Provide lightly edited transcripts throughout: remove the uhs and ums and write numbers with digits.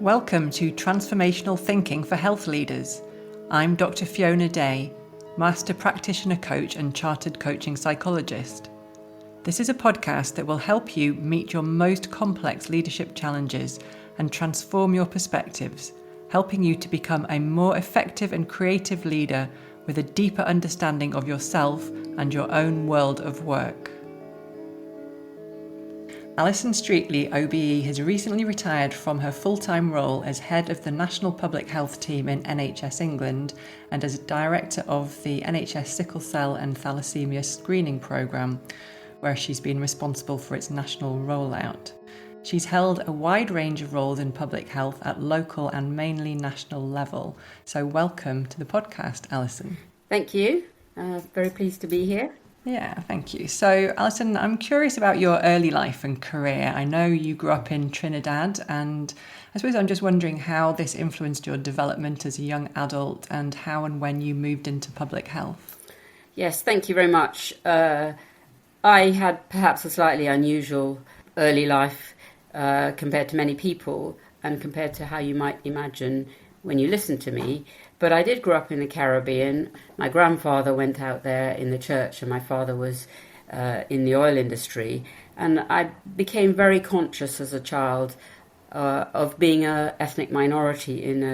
Welcome to Transformational Thinking for Health Leaders. I'm Dr. Fiona Day, Master Practitioner Coach and Chartered Coaching Psychologist. This is a podcast that will help you meet your most complex leadership challenges and transform your perspectives, helping you to become a more effective and creative leader with a deeper understanding of yourself and your own world of work. Allison Streetly, OBE, has recently retired from her full-time role as head of the National Public Health Team in NHS England and as director of the NHS Sickle Cell and Thalassemia Screening Programme, where she's been responsible for its national rollout. She's held a wide range of roles in public health at local and mainly national level. So welcome to the podcast, Allison. Thank you. Very pleased to be here. Yeah, thank you. So, Alison, I'm curious about your early life and career. I know you grew up in Trinidad, and I suppose I'm just wondering how this influenced your development as a young adult and how and when you moved into public health. Yes, thank you very much. I had perhaps a slightly unusual early life compared to many people and compared to how you might imagine when you listen to me. But I did grow up in the Caribbean. My grandfather went out there in the church and my father was in the oil industry. And I became very conscious as a child of being an ethnic minority in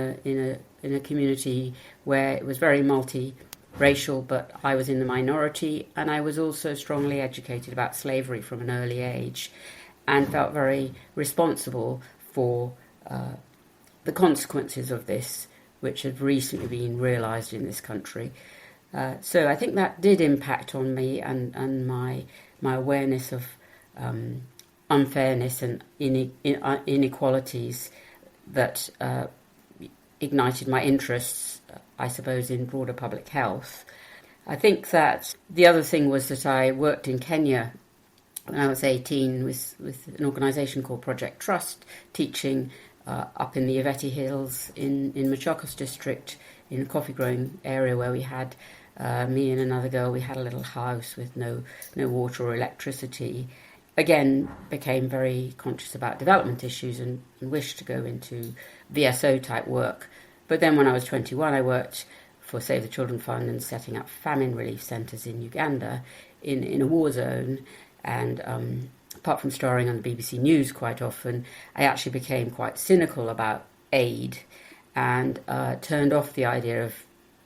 a community where it was very multi-racial, but I was in the minority. And I was also strongly educated about slavery from an early age and felt very responsible for the consequences of this, which have recently been realised in this country. So I think that did impact on me and my awareness of unfairness and inequalities that ignited my interests, I suppose, in broader public health. I think that the other thing was that I worked in Kenya when I was 18 with an organisation called Project Trust, teaching up in the Yaveti Hills in Machakos district, in a coffee growing area where we had, me and another girl, we had a little house with no water or electricity. Again, became very conscious about development issues and wished to go into VSO type work. But then when I was 21, I worked for Save the Children Fund and setting up famine relief centres in Uganda in a war zone. And apart from starring on the BBC News quite often, I actually became quite cynical about aid and turned off the idea of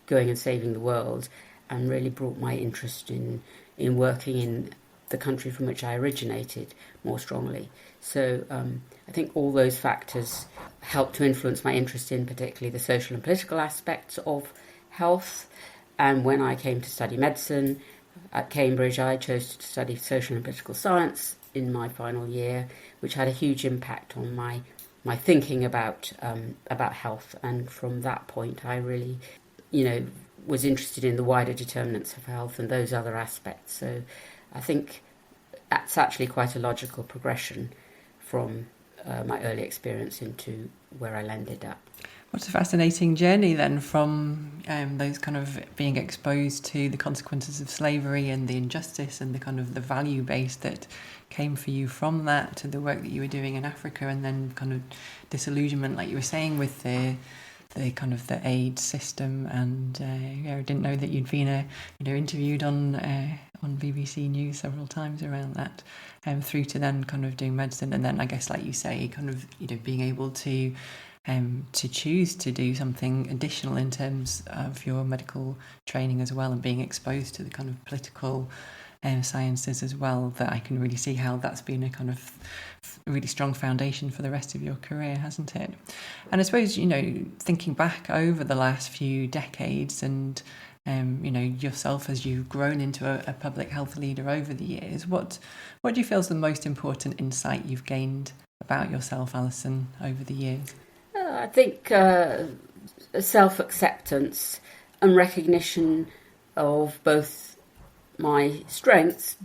going and saving the world, and really brought my interest in working in the country from which I originated more strongly. So I think all those factors helped to influence my interest in particularly the social and political aspects of health. And when I came to study medicine at Cambridge, I chose to study social and political science in my final year, which had a huge impact on my thinking about health. And from that point, I really, was interested in the wider determinants of health and those other aspects. So I think that's actually quite a logical progression from my early experience into where I landed up. What a fascinating journey then, from those kind of being exposed to the consequences of slavery and the injustice and the kind of the value base that came for you from that, to the work that you were doing in Africa, and then kind of disillusionment, like you were saying, with the kind of the aid system. And I didn't know that you'd been interviewed on BBC News several times around that, through to then kind of doing medicine, and then I guess, like you say, kind of being able to choose to do something additional in terms of your medical training as well, and being exposed to the kind of political sciences as well, that I can really see how that's been a kind of really strong foundation for the rest of your career, hasn't it? And I suppose, thinking back over the last few decades and, yourself as you've grown into a public health leader over the years, what do you feel is the most important insight you've gained about yourself, Alison, over the years? I think self-acceptance and recognition of both my strengths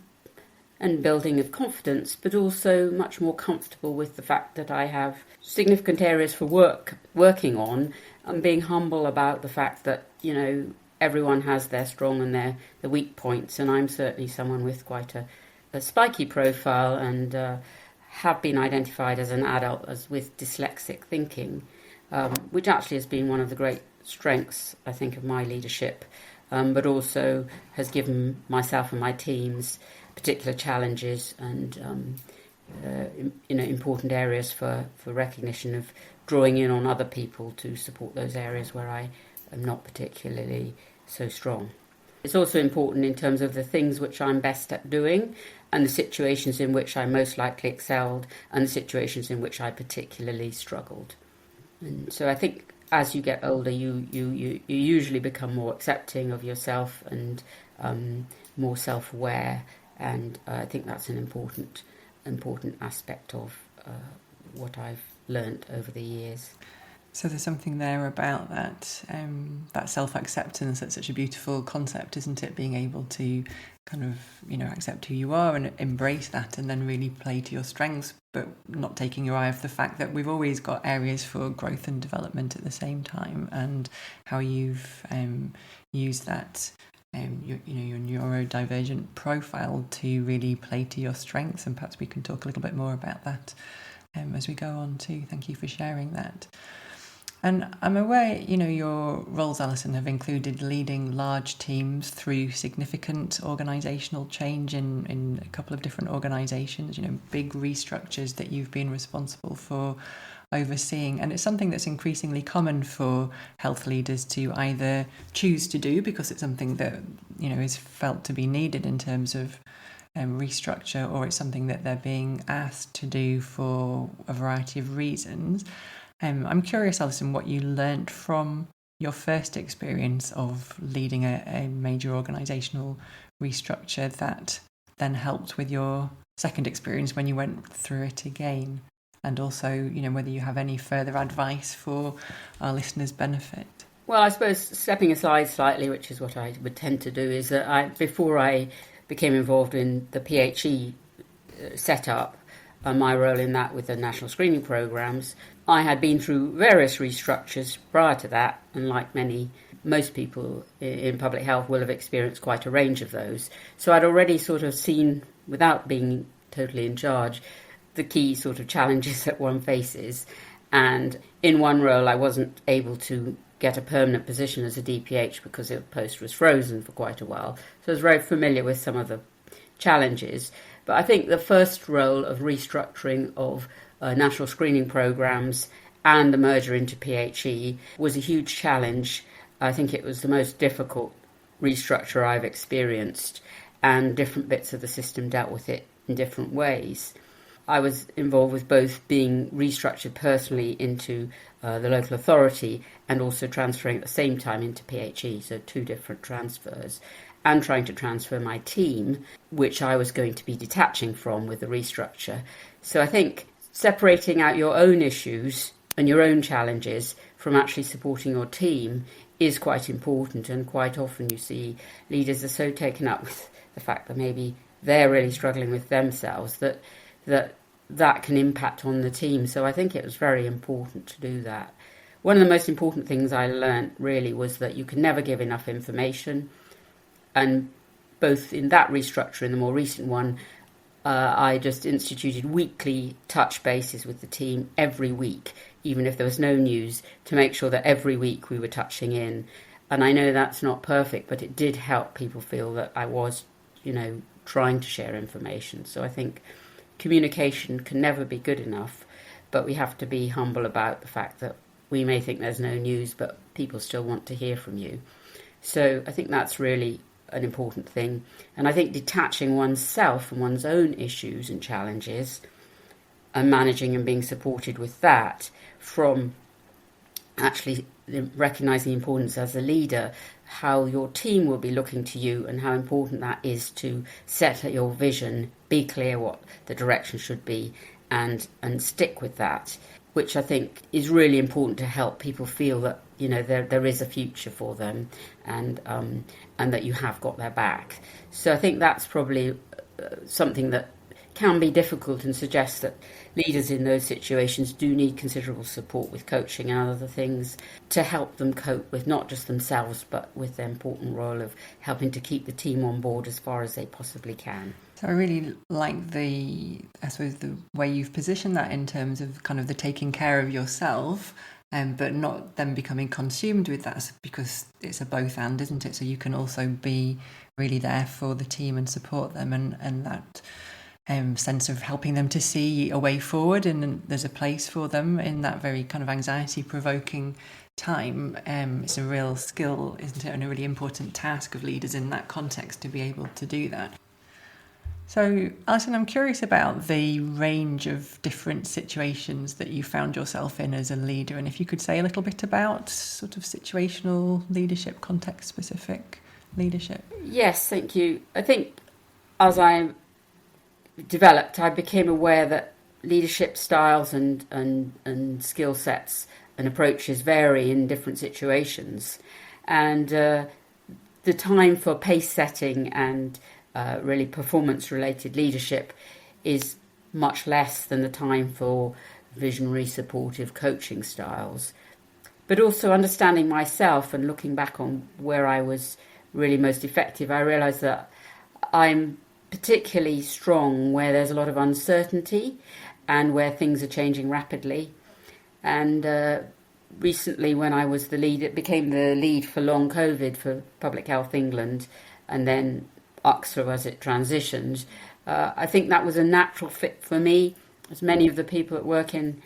and building of confidence, but also much more comfortable with the fact that I have significant areas for working on, and being humble about the fact that, everyone has their strong and their weak points, and I'm certainly someone with quite a spiky profile and have been identified as an adult as with dyslexic thinking, which actually has been one of the great strengths, I think, of my leadership, but also has given myself and my teams particular challenges and important areas for recognition of drawing in on other people to support those areas where I am not particularly so strong. It's also important in terms of the things which I'm best at doing and the situations in which I most likely excelled and the situations in which I particularly struggled. And so I think as you get older, you usually become more accepting of yourself and more self-aware, and I think that's an important aspect of what I've learnt over the years. So there's something there about that self-acceptance. That's such a beautiful concept, isn't it? Being able to kind of, accept who you are and embrace that, and then really play to your strengths, but not taking your eye off the fact that we've always got areas for growth and development at the same time, and how you've used that, your neurodivergent profile to really play to your strengths. And perhaps we can talk a little bit more about that as we go on too. Thank you for sharing that. And I'm aware, your roles, Alison, have included leading large teams through significant organisational change in a couple of different organisations, big restructures that you've been responsible for overseeing. And it's something that's increasingly common for health leaders to either choose to do because it's something that, is felt to be needed in terms of restructure, or it's something that they're being asked to do for a variety of reasons. I'm curious, Alison, what you learnt from your first experience of leading a major organisational restructure that then helped with your second experience when you went through it again, and also, whether you have any further advice for our listeners' benefit. Well, I suppose stepping aside slightly, which is what I would tend to do, is that before I became involved in the PHE setup, my role in that with the national screening programmes, I had been through various restructures prior to that, and like most people in public health will have experienced quite a range of those. So I'd already sort of seen, without being totally in charge, the key sort of challenges that one faces. And in one role, I wasn't able to get a permanent position as a DPH because the post was frozen for quite a while. So I was very familiar with some of the challenges. But I think the first role of restructuring of national screening programmes and the merger into PHE was a huge challenge. I think it was the most difficult restructure I've experienced, and different bits of the system dealt with it in different ways. I was involved with both being restructured personally into the local authority and also transferring at the same time into PHE, so two different transfers, and trying to transfer my team, which I was going to be detaching from with the restructure. So I think separating out your own issues and your own challenges from actually supporting your team is quite important, and quite often you see leaders are so taken up with the fact that maybe they're really struggling with themselves that can impact on the team. So I think it was very important to do that. One of the most important things I learnt really was that you can never give enough information, and both in that restructure and the more recent one, I just instituted weekly touch bases with the team every week, even if there was no news, to make sure that every week we were touching in. And I know that's not perfect, but it did help people feel that I was, trying to share information. So I think communication can never be good enough, but we have to be humble about the fact that we may think there's no news, but people still want to hear from you. So I think that's really an important thing. And I think detaching oneself from one's own issues and challenges and managing and being supported with that from actually recognising the importance as a leader, how your team will be looking to you and how important that is to set your vision, be clear what the direction should be, and stick with that, which I think is really important to help people feel that there is a future for them, and that you have got their back. So I think that's probably something that can be difficult, and suggests that leaders in those situations do need considerable support with coaching and other things to help them cope with not just themselves, but with the important role of helping to keep the team on board as far as they possibly can. So I really like I suppose, the way you've positioned that in terms of kind of the taking care of yourself, but not then becoming consumed with that, because it's a both and, isn't it? So you can also be really there for the team and support them, and that sense of helping them to see a way forward and there's a place for them in that very kind of anxiety provoking time. It's a real skill, isn't it, and a really important task of leaders in that context to be able to do that. So, Alison, I'm curious about the range of different situations that you found yourself in as a leader, and if you could say a little bit about sort of situational leadership, context-specific leadership. Yes, thank you. I think as I developed, I became aware that leadership styles and skill sets and approaches vary in different situations, and the time for pace setting and really performance-related leadership is much less than the time for visionary, supportive coaching styles. But also understanding myself and looking back on where I was really most effective, I realised that I'm particularly strong where there's a lot of uncertainty and where things are changing rapidly. And recently, when I was became the lead for long COVID for Public Health England, and then UXRA as it transitioned, I think that was a natural fit for me, as many of the people that work in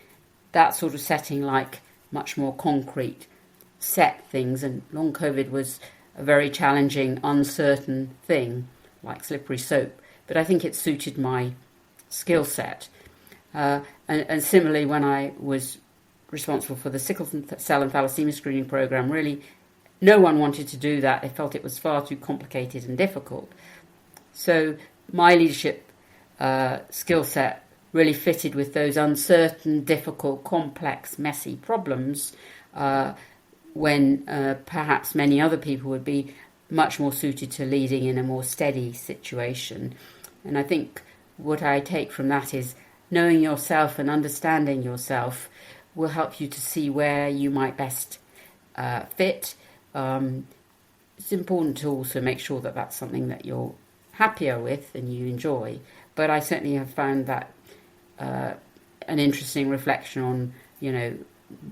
that sort of setting like much more concrete set things, and long COVID was a very challenging, uncertain thing, like slippery soap, but I think it suited my skill set. And similarly, when I was responsible for the sickle cell and thalassemia screening programme, really no one wanted to do that. They felt it was far too complicated and difficult. So my leadership skill set really fitted with those uncertain, difficult, complex, messy problems, when perhaps many other people would be much more suited to leading in a more steady situation. And I think what I take from that is knowing yourself and understanding yourself will help you to see where you might best fit. It's important to also make sure that that's something that you're happier with and you enjoy. But I certainly have found that an interesting reflection on,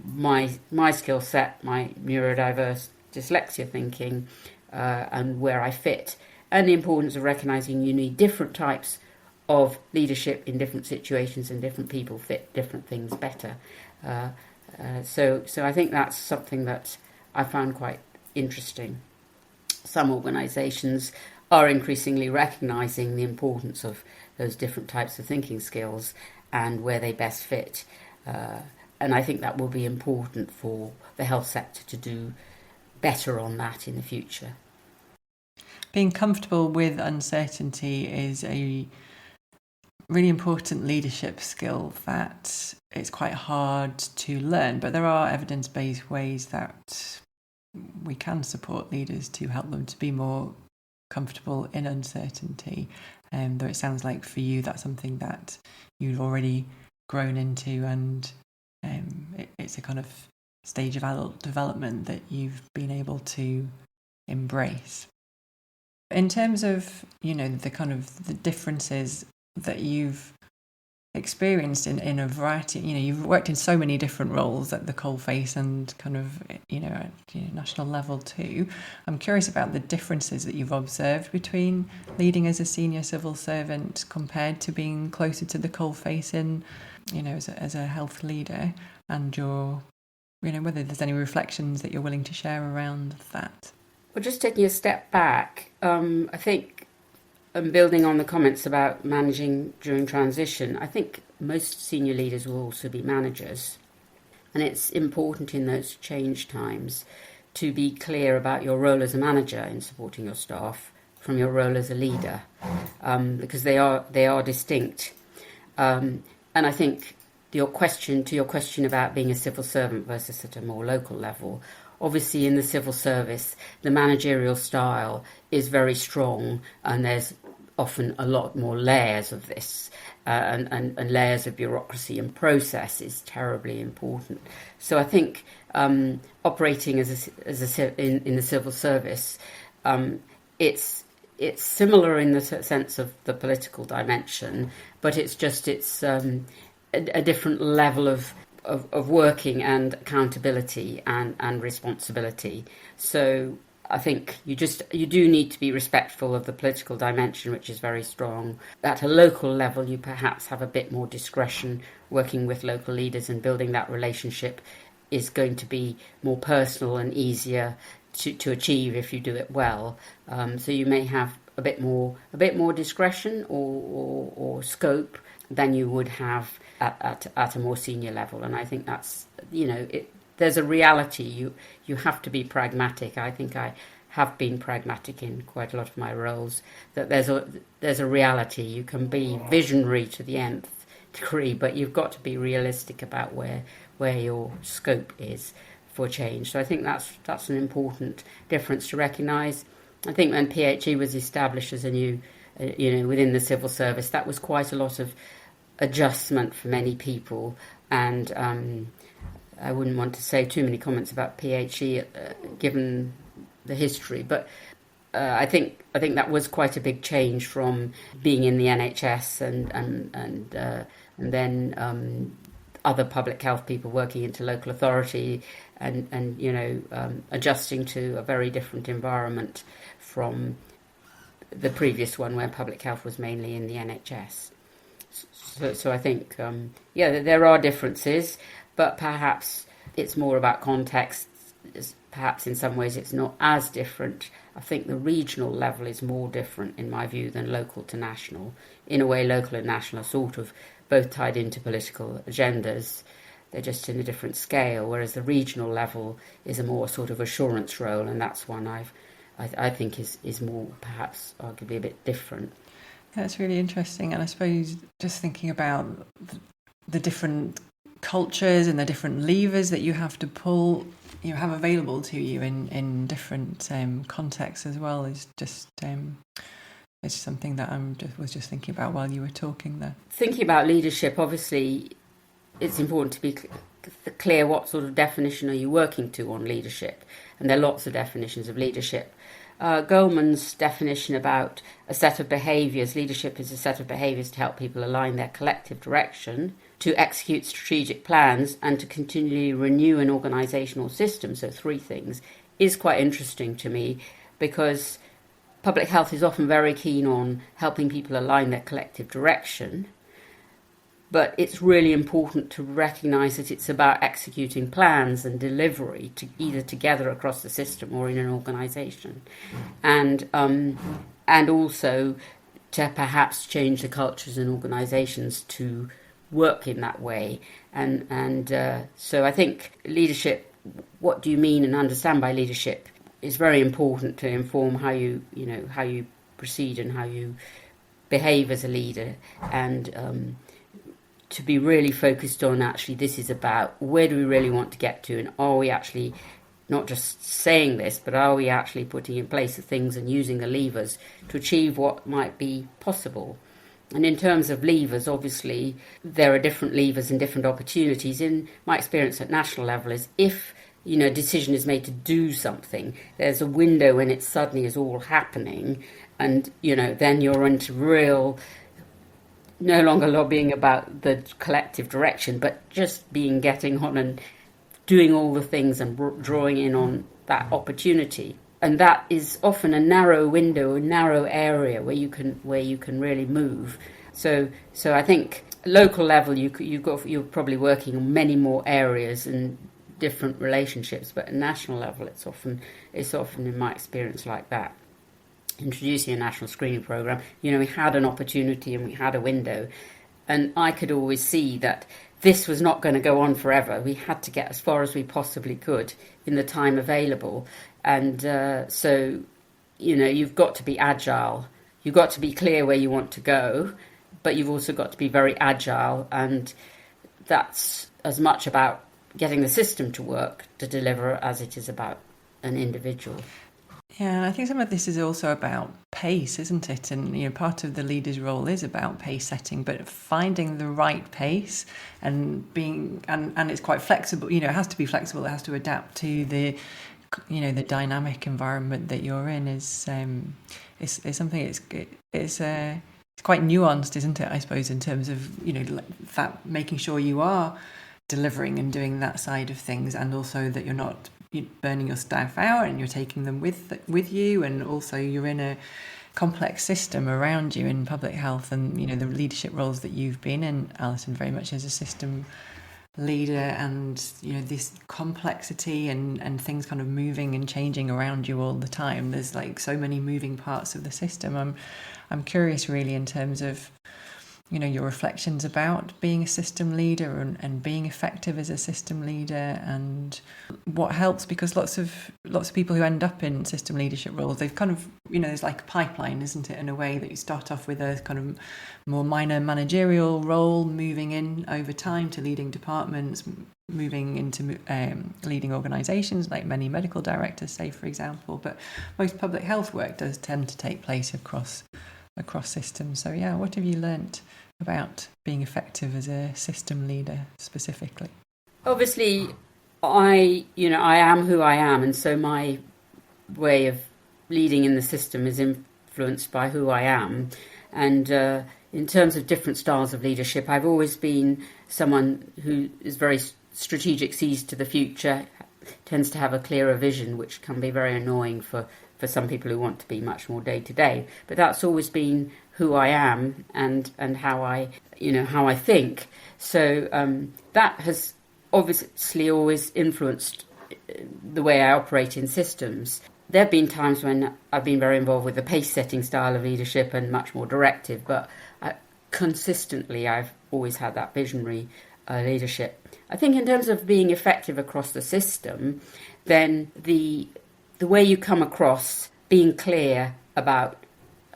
my skill set, my neurodiverse dyslexia thinking, and where I fit, and the importance of recognising you need different types of leadership in different situations, and different people fit different things better. So I think that's something that I found quite interesting. Some organisations are increasingly recognising the importance of those different types of thinking skills and where they best fit. And I think that will be important for the health sector to do better on that in the future. Being comfortable with uncertainty is a really important leadership skill that it's quite hard to learn, but there are evidence-based ways that we can support leaders to help them to be more comfortable in uncertainty. Though it sounds like for you that's something that you've already grown into, and it's a kind of stage of adult development that you've been able to embrace. In terms of, the kind of the differences that you've experienced in a variety, you've worked in so many different roles at the coalface and kind of, at national level too. I'm curious about the differences that you've observed between leading as a senior civil servant compared to being closer to the coalface in, as a health leader, and your, whether there's any reflections that you're willing to share around that. Well, just taking a step back, I think, and building on the comments about managing during transition, I think most senior leaders will also be managers. And it's important in those change times to be clear about your role as a manager in supporting your staff from your role as a leader, because they are distinct. And I think your question about being a civil servant versus at a more local level, obviously in the civil service, the managerial style is very strong, and there's often a lot more layers of this, and layers of bureaucracy and process is terribly important. So I think operating in the civil service, it's it's similar in the sense of the political dimension, but it's a different level of working and accountability and responsibility. So I think you do need to be respectful of the political dimension, which is very strong. At a local level, you perhaps have a bit more discretion. Working with local leaders and building that relationship is going to be more personal and easier to achieve if you do it well. So you may have a bit more discretion or scope than you would have at a more senior level. And I think that's, there's a reality. You have to be pragmatic. I think I have been pragmatic in quite a lot of my roles, that there's a reality. You can be visionary to the nth degree, but you've got to be realistic about where your scope is for change. So I think that's an important difference to recognise. I think when PHE was established as a new, within the civil service, that was quite a lot of adjustment for many people, and I wouldn't want to say too many comments about PHE given the history, but I think that was quite a big change from being in the NHS and then other public health people working into local authority and adjusting to a very different environment from the previous one where public health was mainly in the NHS. So I think, there are differences, but perhaps it's more about context. Perhaps in some ways it's not as different. I think the regional level is more different, in my view, than local to national. In a way, local and national are sort of both tied into political agendas. They're just in a different scale, whereas the regional level is a more sort of assurance role, and that's one I think is more, perhaps, arguably a bit different. That's really interesting. And I suppose just thinking about the different cultures and the different levers that you have to pull, you have available to you in different contexts as well, is just it's something that was just thinking about while you were talking there. Thinking about leadership, obviously, it's important to be clear what sort of definition are you working to on leadership, and there are lots of definitions of leadership. Goleman's definition about a set of behaviours, leadership is a set of behaviours to help people align their collective direction, to execute strategic plans, and to continually renew an organisational system, so 3 things, is quite interesting to me, because public health is often very keen on helping people align their collective direction, but it's really important to recognise that it's about executing plans and delivery, to either together across the system or in an organisation, and also to perhaps change the cultures and organisations to work in that way. And so I think leadership, what do you mean and understand by leadership, is very important to inform how you proceed and how you behave as a leader, and to be really focused on, actually, this is about where do we really want to get to, and are we actually not just saying this, but are we actually putting in place the things and using the levers to achieve what might be possible. And in terms of levers, obviously, there are different levers and different opportunities. In my experience at national level is if, a decision is made to do something, there's a window when it suddenly is all happening, and, then you're into real, no longer lobbying about the collective direction, but just getting on and doing all the things and drawing in on that opportunity. And that is often a narrow window, a narrow area where you can really move. So I think local level you're probably working on many more areas and different relationships, but at national level it's often in my experience like that. Introducing a national screening programme, we had an opportunity and we had a window, and I could always see that this was not going to go on forever. We had to get as far as we possibly could in the time available, and so you've got to be agile. You've got to be clear where you want to go, but you've also got to be very agile, and that's as much about getting the system to work to deliver as it is about an individual. Yeah, and I think some of this is also about pace, isn't it? And part of the leader's role is about pace setting, but finding the right pace and being and it's quite flexible. It has to be flexible. It has to adapt to the the dynamic environment that you're in. it's something. It's quite nuanced, isn't it? I suppose in terms of that making sure you are delivering and doing that side of things, and also that you're not burning your staff out and you're taking them with you, and also you're in a complex system around you in public health, and the leadership roles that you've been in, Alison, very much as a system leader, and this complexity and things kind of moving and changing around you all the time. There's like so many moving parts of the system. I'm curious really in terms of your reflections about being a system leader and being effective as a system leader, and what helps, because lots of people who end up in system leadership roles, they've kind of there's like a pipeline, isn't it, in a way, that you start off with a kind of more minor managerial role, moving in over time to leading departments, moving into leading organisations, like many medical directors say, for example. But most public health work does tend to take place across systems. So yeah, what have you learnt about being effective as a system leader specifically? Obviously, I am who I am, and so my way of leading in the system is influenced by who I am. And in terms of different styles of leadership, I've always been someone who is very strategic, sees to the future, tends to have a clearer vision, which can be very annoying for some people who want to be much more day to day. But that's always been who I am and how I think. So that has obviously always influenced the way I operate in systems. There have been times when I've been very involved with the pace-setting style of leadership and much more directive, but consistently I've always had that visionary leadership. I think in terms of being effective across the system, then the way you come across, being clear about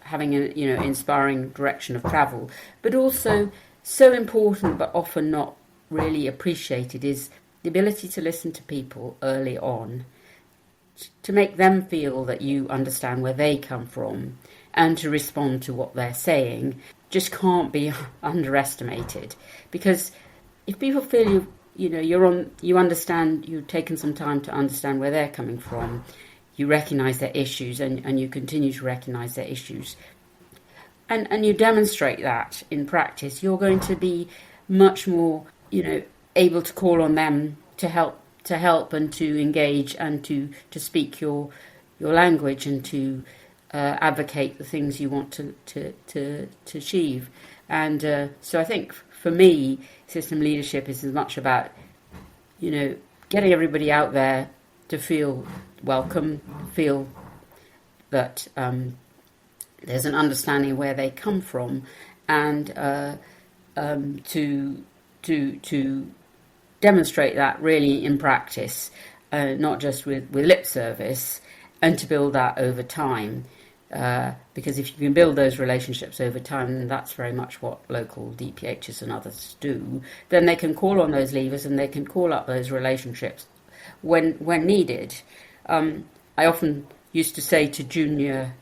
having an inspiring direction of travel, but also so important but often not really appreciated, is the ability to listen to people early on, to make them feel that you understand where they come from, and to respond to what they're saying just can't be underestimated. Because if people feel you understand, you've taken some time to understand where they're coming from, you recognise their issues, and you continue to recognise their issues, and you demonstrate that in practice, you're going to be much more able to call on them to help and to engage and to speak your language, and to advocate the things you want to achieve. And so I think for me, system leadership is as much about getting everybody out there to feel welcome, feel that there's an understanding of where they come from, and to demonstrate that really in practice, not just with lip service, and to build that over time. Because if you can build those relationships over time, and that's very much what local DPHs and others do, then they can call on those levers and they can call up those relationships when needed. I often used to say to junior,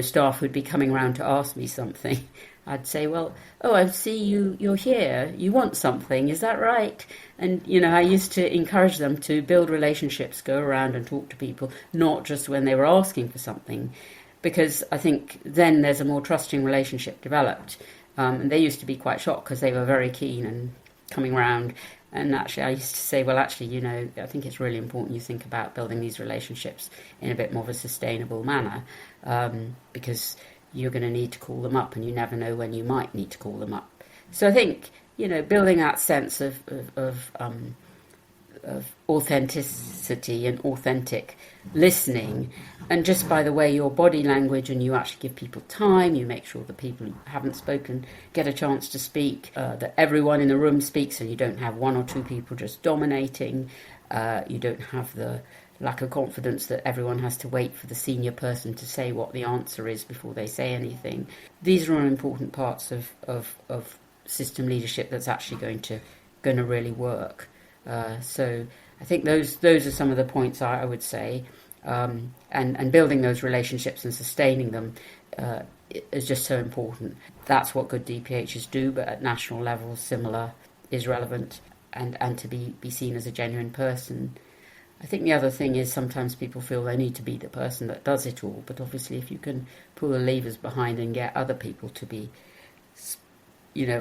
staff who'd be coming around to ask me something, I'd say, well, I see you're here. You want something, is that right? And, I used to encourage them to build relationships, go around and talk to people, not just when they were asking for something, because I think then there's a more trusting relationship developed. And they used to be quite shocked because they were very keen and coming around. And actually, I used to say, well, actually, I think it's really important you think about building these relationships in a bit more of a sustainable manner, because you're going to need to call them up, and you never know when you might need to call them up. So I think, building that sense of authenticity and authentic listening, and just by the way your body language, and you actually give people time, you make sure the people who haven't spoken get a chance to speak, that everyone in the room speaks, and you don't have one or two people just dominating, you don't have the lack of confidence that everyone has to wait for the senior person to say what the answer is before they say anything. These are all important parts of system leadership that's actually going to really work. So I think those are some of the points I would say, and building those relationships and sustaining them is just so important. That's what good DPHs do, but at national level, similar is relevant, and to be seen as a genuine person. I think the other thing is sometimes people feel they need to be the person that does it all, but obviously if you can pull the levers behind and get other people to be,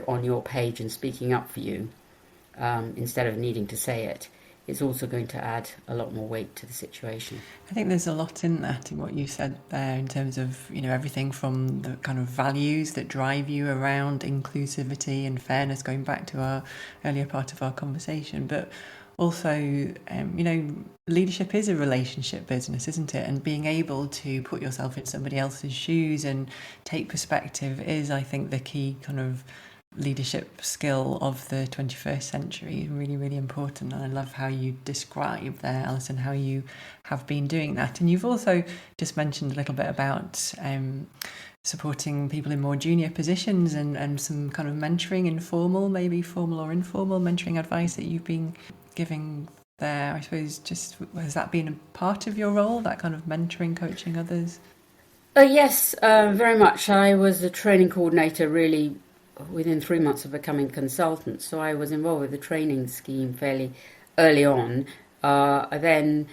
on your page and speaking up for you, instead of needing to say it, it's also going to add a lot more weight to the situation. I think there's a lot in that, in what you said there, in terms of, everything from the kind of values that drive you around inclusivity and fairness, going back to our earlier part of our conversation, but also, leadership is a relationship business, isn't it? And being able to put yourself in somebody else's shoes and take perspective is, I think, the key kind of leadership skill of the 21st century. Really, really important. And I love how you describe there, Alison, how you have been doing that. And you've also just mentioned a little bit about supporting people in more junior positions and some kind of mentoring, informal, maybe formal or informal mentoring advice that you've been giving there. I suppose, just has that been a part of your role, that kind of mentoring, coaching others? Yes, very much. I was a training coordinator really within 3 months of becoming consultant, so I was involved with the training scheme fairly early on. Then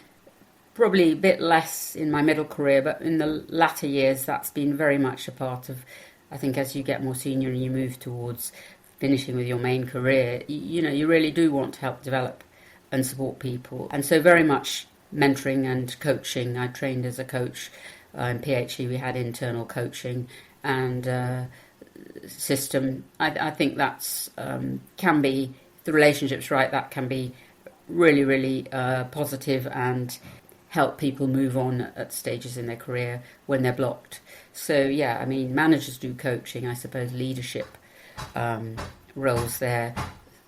probably a bit less in my middle career, but in the latter years that's been very much a part of, I think, as you get more senior and you move towards finishing with your main career, you really do want to help develop and support people. And so very much mentoring and coaching. I trained as a coach in PhD. We had internal coaching and system. I think that's can be, the relationship's right, that can be really, really positive and help people move on at stages in their career when they're blocked. So yeah, I mean, managers do coaching. I suppose leadership roles there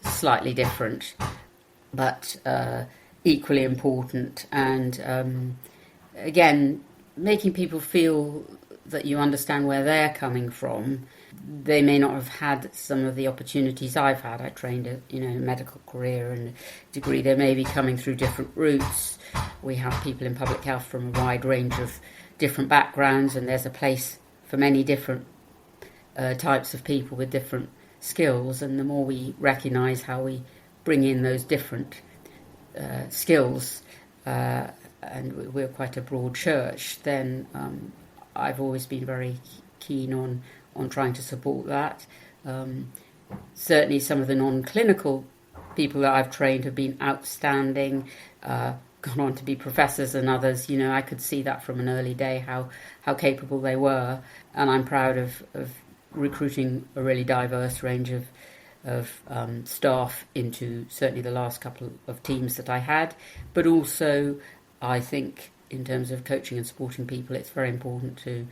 slightly different, but equally important. And again, making people feel that you understand where they're coming from. They may not have had some of the opportunities I've had. I trained a medical career and degree. They may be coming through different routes. We have people in public health from a wide range of different backgrounds, and there's a place for many different types of people with different skills. And the more we recognise how we bring in those different skills, and we're quite a broad church, then I've always been very keen on trying to support that. Certainly some of the non-clinical people that I've trained have been outstanding, gone on to be professors and others. I could see that from an early day, how capable they were. And I'm proud of recruiting a really diverse range of staff into certainly the last couple of teams that I had. But also, I think in terms of coaching and supporting people, it's very important to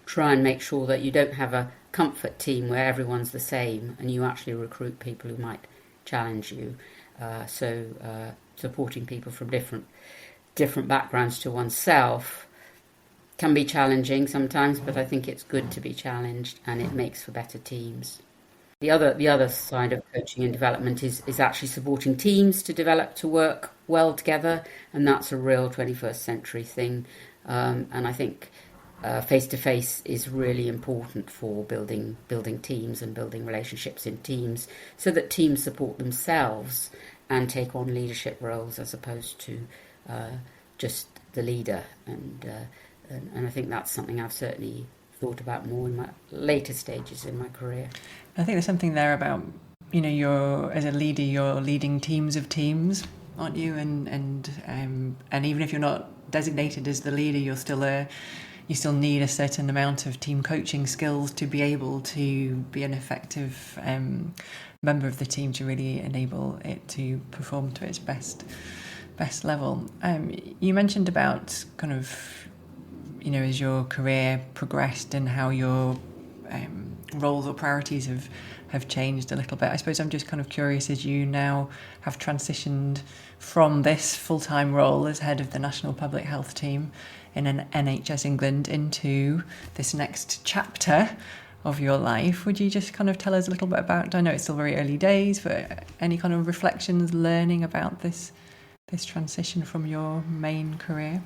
try and make sure that you don't have a comfort team where everyone's the same, and you actually recruit people who might challenge you. So supporting people from different backgrounds to oneself can be challenging sometimes, but I think it's good to be challenged, and it makes for better teams. The other side of coaching and development is actually supporting teams to develop, to work well together, and that's a real 21st century thing. And I think face-to-face is really important for building teams and building relationships in teams, so that teams support themselves and take on leadership roles as opposed to just the leader. And I think that's something I've certainly thought about more in my later stages in my career. I think there's something there about, you're, as a leader, you're leading teams of teams, aren't you? And even if you're not designated as the leader, you still need a certain amount of team coaching skills to be able to be an effective member of the team, to really enable it to perform to its best level. You mentioned about kind of, as your career progressed and how your roles or priorities have changed a little bit. I suppose I'm just kind of curious, as you now have transitioned from this full-time role as head of the National Public Health Team in an NHS England into this next chapter of your life, would you just kind of tell us a little bit about, I know it's still very early days, but any kind of reflections, learning about this transition from your main career?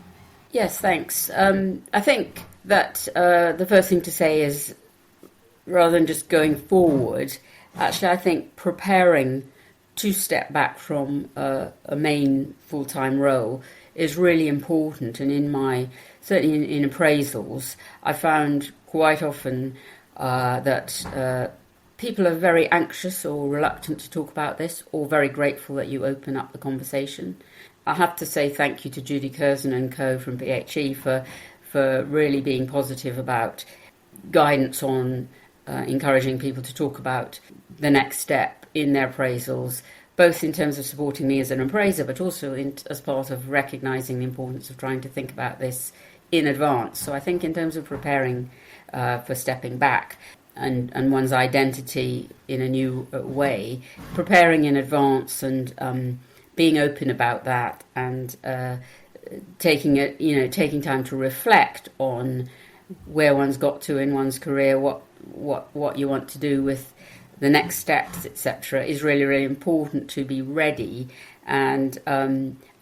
Yes, thanks. I think that the first thing to say is, rather than just going forward, actually I think preparing to step back from a main full-time role is really important. And certainly in appraisals, I found quite often that people are very anxious or reluctant to talk about this, or very grateful that you open up the conversation. I have to say thank you to Judy Curzon and co from PHE for really being positive about guidance on encouraging people to talk about the next step in their appraisals, both in terms of supporting me as an appraiser, but also as part of recognising the importance of trying to think about this in advance. So I think in terms of preparing for stepping back and one's identity in a new way, preparing in advance and being open about that, and taking time to reflect on where one's got to in one's career, what you want to do with the next steps, etc., is really, really important to be ready. And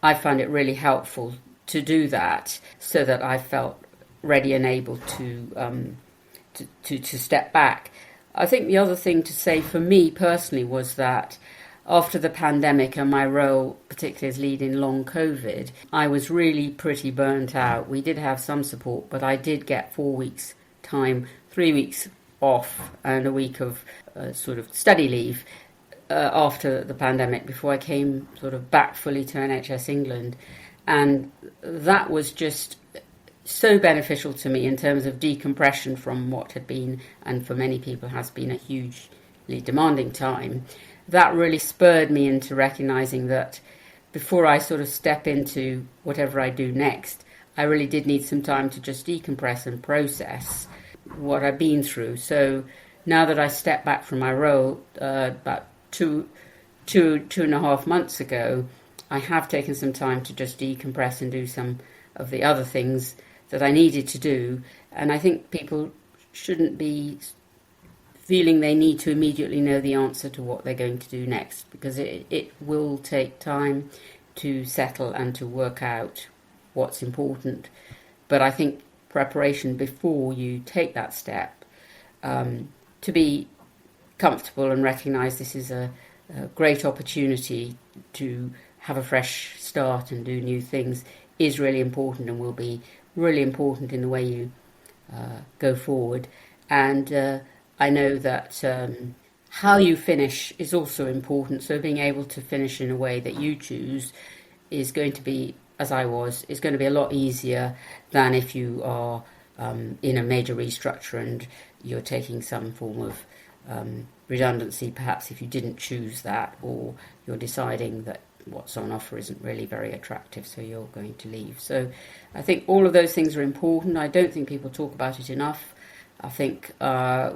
I find it really helpful to do that, so that I felt ready and able to step back. I think the other thing to say for me personally was that after the pandemic and my role, particularly as lead in long COVID, I was really pretty burnt out. We did have some support, but I did get 4 weeks time, 3 weeks off and a week of sort of study leave after the pandemic, before I came sort of back fully to NHS England. And that was just so beneficial to me in terms of decompression from what had been, and for many people has been, a hugely demanding time. That really spurred me into recognising that before I sort of step into whatever I do next, I really did need some time to just decompress and process what I've been through. So now that I stepped back from my role about two and a half months ago, I have taken some time to just decompress and do some of the other things that I needed to do. And I think people shouldn't be feeling they need to immediately know the answer to what they're going to do next, because it will take time to settle and to work out what's important. But I think preparation before you take that step, to be comfortable and recognise this is a great opportunity to have a fresh start and do new things, is really important, and will be really important in the way you go forward. And I know that how you finish is also important. So being able to finish in a way that you choose is going to be, as I was, is going to be a lot easier than if you are in a major restructure and you're taking some form of redundancy, perhaps if you didn't choose that, or you're deciding that what's on offer isn't really very attractive, so you're going to leave. So I think all of those things are important. I don't think people talk about it enough. I think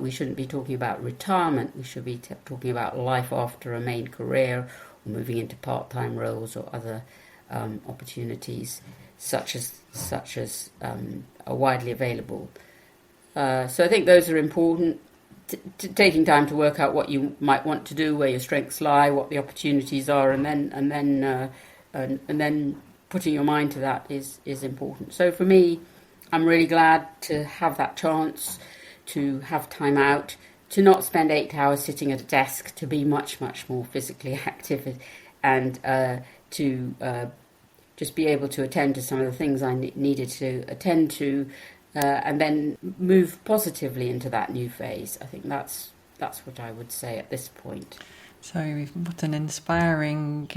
we shouldn't be talking about retirement. We should be talking about life after a main career, or moving into part-time roles or other opportunities such as are widely available. So I think those are important. Taking time to work out what you might want to do, where your strengths lie, what the opportunities are, and then putting your mind to that is important. So for me, I'm really glad to have that chance to have time out, to not spend 8 hours sitting at a desk, to be much, much more physically active, and to just be able to attend to some of the things I needed to attend to, and then move positively into that new phase. I think that's what I would say at this point. So what an inspiring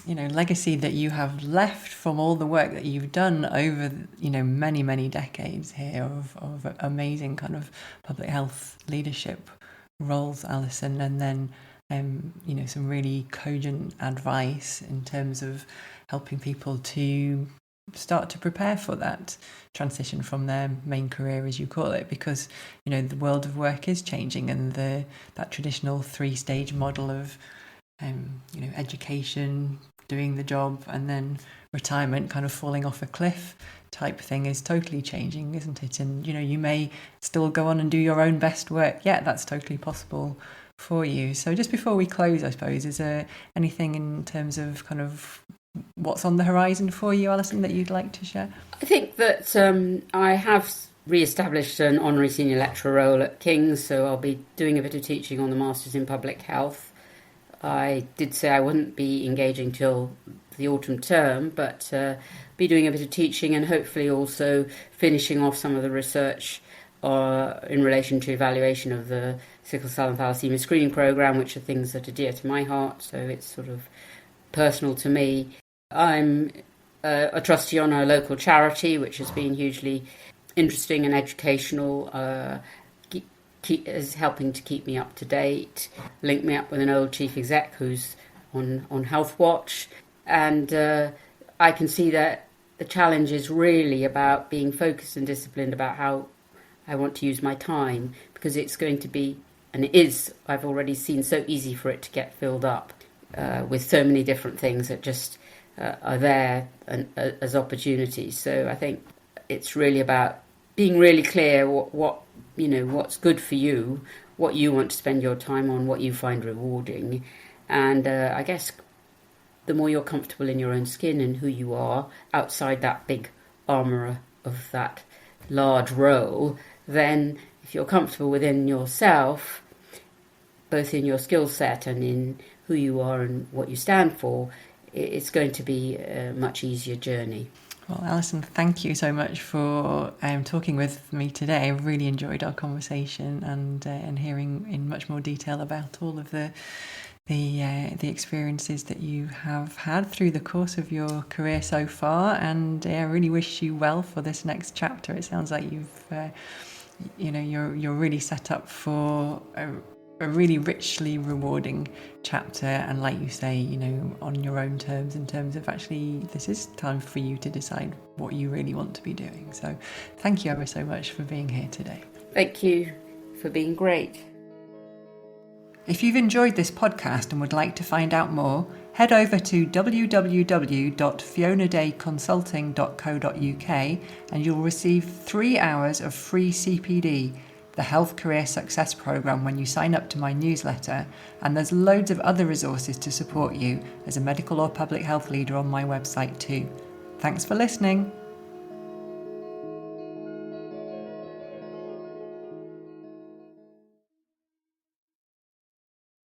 legacy that you have left from all the work that you've done over many, many decades here of amazing kind of public health leadership roles, Alison, and then some really cogent advice in terms of helping people to start to prepare for that transition from their main career, as you call it, because the world of work is changing, and that traditional 3-stage model of education, doing the job, and then retirement, kind of falling off a cliff type thing, is totally changing, isn't it? And you may still go on and do your own best work. Yeah, that's totally possible for you. So just before we close, I suppose, is there anything in terms of kind of what's on the horizon for you, Alison, that you'd like to share? I think that I have re-established an honorary senior lecturer role at King's, so I'll be doing a bit of teaching on the Masters in Public Health I did say I wouldn't be engaging till the autumn term, but be doing a bit of teaching and hopefully also finishing off some of the research in relation to evaluation of the sickle cell and thalassemia screening programme, which are things that are dear to my heart, so it's sort of personal to me. I'm a trustee on a local charity, which has been hugely interesting and educational, is helping to keep me up to date, link me up with an old chief exec who's on Health Watch, and I can see that the challenge is really about being focused and disciplined about how I want to use my time, because it's going to be, and it is, I've already seen, so easy for it to get filled up with so many different things that just are there as opportunities. So I think it's really about being really clear what what's good for you, what you want to spend your time on, what you find rewarding, and I guess the more you're comfortable in your own skin and who you are outside that big armour of that large role, then if you're comfortable within yourself, both in your skill set and in who you are and what you stand for, it's going to be a much easier journey. Well, Alison, thank you so much for talking with me today. I really enjoyed our conversation and hearing in much more detail about all of the experiences that you have had through the course of your career so far, and I really wish you well for this next chapter. It sounds like you're really set up for a really richly rewarding chapter, and like you say, on your own terms, in terms of actually this is time for you to decide what you really want to be doing. So thank you ever so much for being here today. Thank you for being great. If you've enjoyed this podcast and would like to find out more, head over to www.fionadayconsulting.co.uk and you'll receive 3 hours of free CPD, the Health Career Success Programme, when you sign up to my newsletter, and there's loads of other resources to support you as a medical or public health leader on my website too. Thanks for listening.